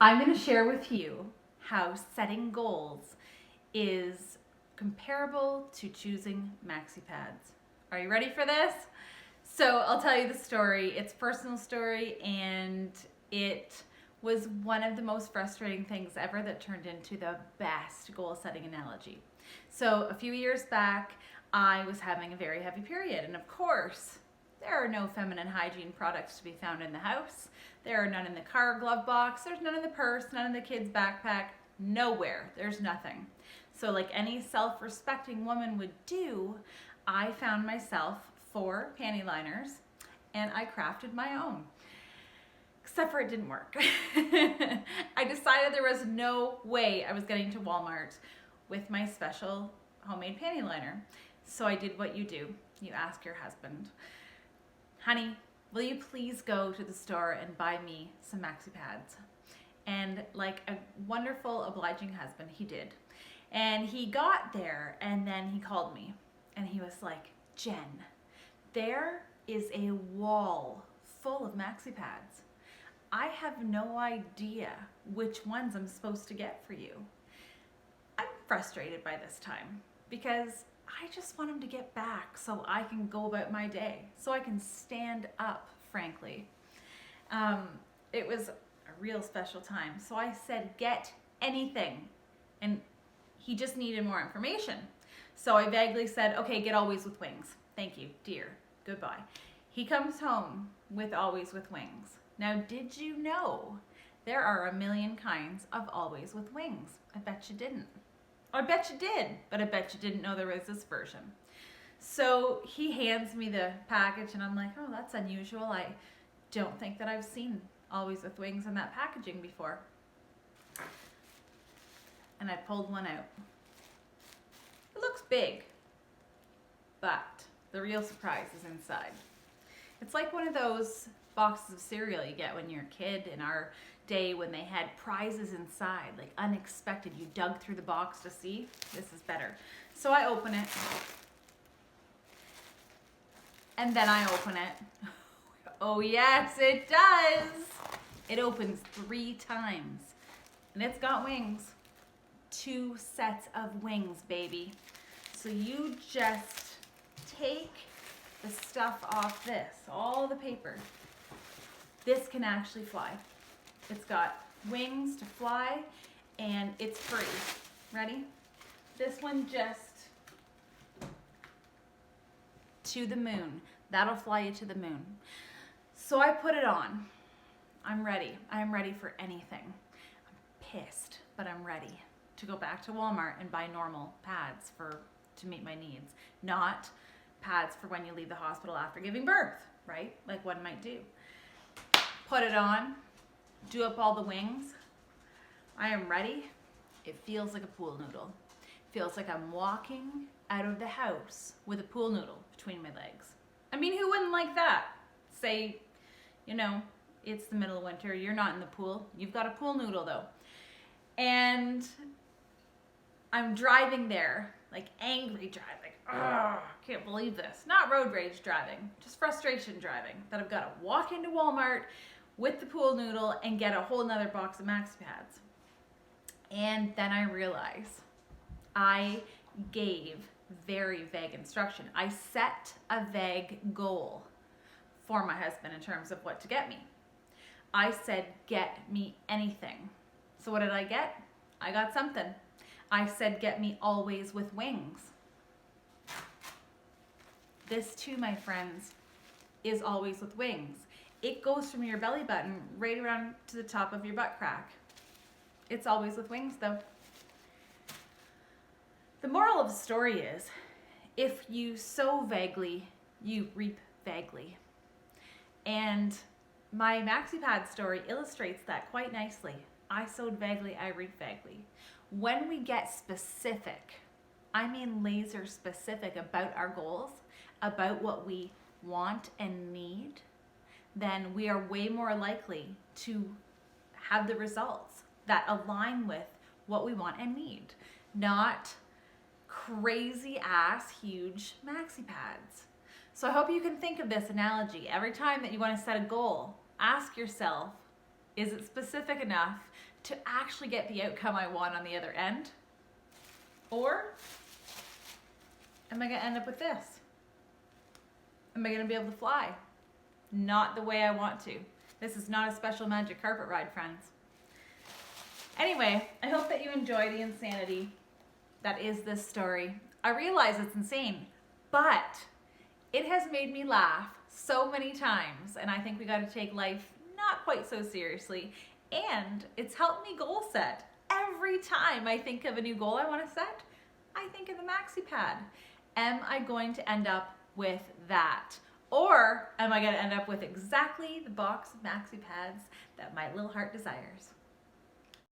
I'm going to share with you how setting goals is comparable to choosing maxi pads. Are you ready for this? So I'll tell you the story. It's a personal story, and it was one of the most frustrating things ever that turned into the best goal setting analogy. So a few years back, I was having a very heavy period, and of course, there are no feminine hygiene products to be found in the house. There are none in the car glove box. There's none in the purse, none in the kid's backpack. Nowhere. There's nothing. So like any self-respecting woman would do, I found myself 4 panty liners and I crafted my own. Except for it didn't work. I decided there was no way I was getting to Walmart with my special homemade panty liner. So I did what you do. You ask your husband, honey, will you please go to the store and buy me some maxi pads? And like a wonderful, obliging husband, he did. And he got there and then he called me and he was like, Jen, there is a wall full of maxi pads. I have no idea which ones I'm supposed to get for you. I'm frustrated by this time because I just want him to get back so I can go about my day, so I can stand up, frankly. It was a real special time. So I said, get anything. And he just needed more information. So I vaguely said, okay, get Always with Wings. Thank you, dear. Goodbye. He comes home with Always with Wings. Now, did you know there are a million kinds of Always with Wings? I bet you didn't. I bet you did, but I bet you didn't know there was this version. So he hands me the package and I'm like, oh, that's unusual. I don't think that I've seen Always with Wings in that packaging before. And I pulled one out. It looks big, but the real surprise is inside. It's like one of those boxes of cereal you get when you're a kid in our day when they had prizes inside, like unexpected. You dug through the box to see. This is better. So I open it. And then I open it. Oh yes, it does. It opens 3 times. And it's got wings. 2 sets of wings, baby. So you just take the stuff off this, all the paper. This can actually fly. It's got wings to fly and it's free. Ready? This one just to the moon. That'll fly you to the moon. So I put it on. I'm ready. I'm ready for anything. I'm pissed, but I'm ready to go back to Walmart and buy normal pads to meet my needs. Not pads for when you leave the hospital after giving birth, right? Like one might do. Put it on, do up all the wings. I am ready. It feels like a pool noodle. It feels like I'm walking out of the house with a pool noodle between my legs. I mean, who wouldn't like that? Say, it's the middle of winter, you're not in the pool, you've got a pool noodle though. And I'm driving there, like angry driving. Oh, can't believe this. Not road rage driving, just frustration driving. That I've got to walk into Walmart with the pool noodle and get a whole nother box of maxi pads. And then I realize I gave very vague instruction. I set a vague goal for my husband in terms of what to get me. I said, get me anything. So what did I get? I got something. I said, get me Always with Wings. This too, my friends, is Always with Wings. It goes from your belly button right around to the top of your butt crack. It's Always with Wings though. The moral of the story is, if you sow vaguely, you reap vaguely. And my maxi pad story illustrates that quite nicely. I sowed vaguely, I reap vaguely. When we get specific, I mean laser specific about our goals, about what we want and need, then we are way more likely to have the results that align with what we want and need, not crazy ass huge maxi pads. So I hope you can think of this analogy. Every time that you want to set a goal, ask yourself, is it specific enough to actually get the outcome I want on the other end? Or am I gonna end up with this? Am I gonna be able to fly? Not the way I want to. This is not a special magic carpet ride, friends. Anyway, I hope that you enjoy the insanity that is this story. I realize it's insane, but it has made me laugh so many times, and I think we gotta take life not quite so seriously, and it's helped me goal set. Every time I think of a new goal I wanna set, I think of the maxi pad. Am I going to end up with that? Or am I gonna end up with exactly the box of maxi pads that my little heart desires?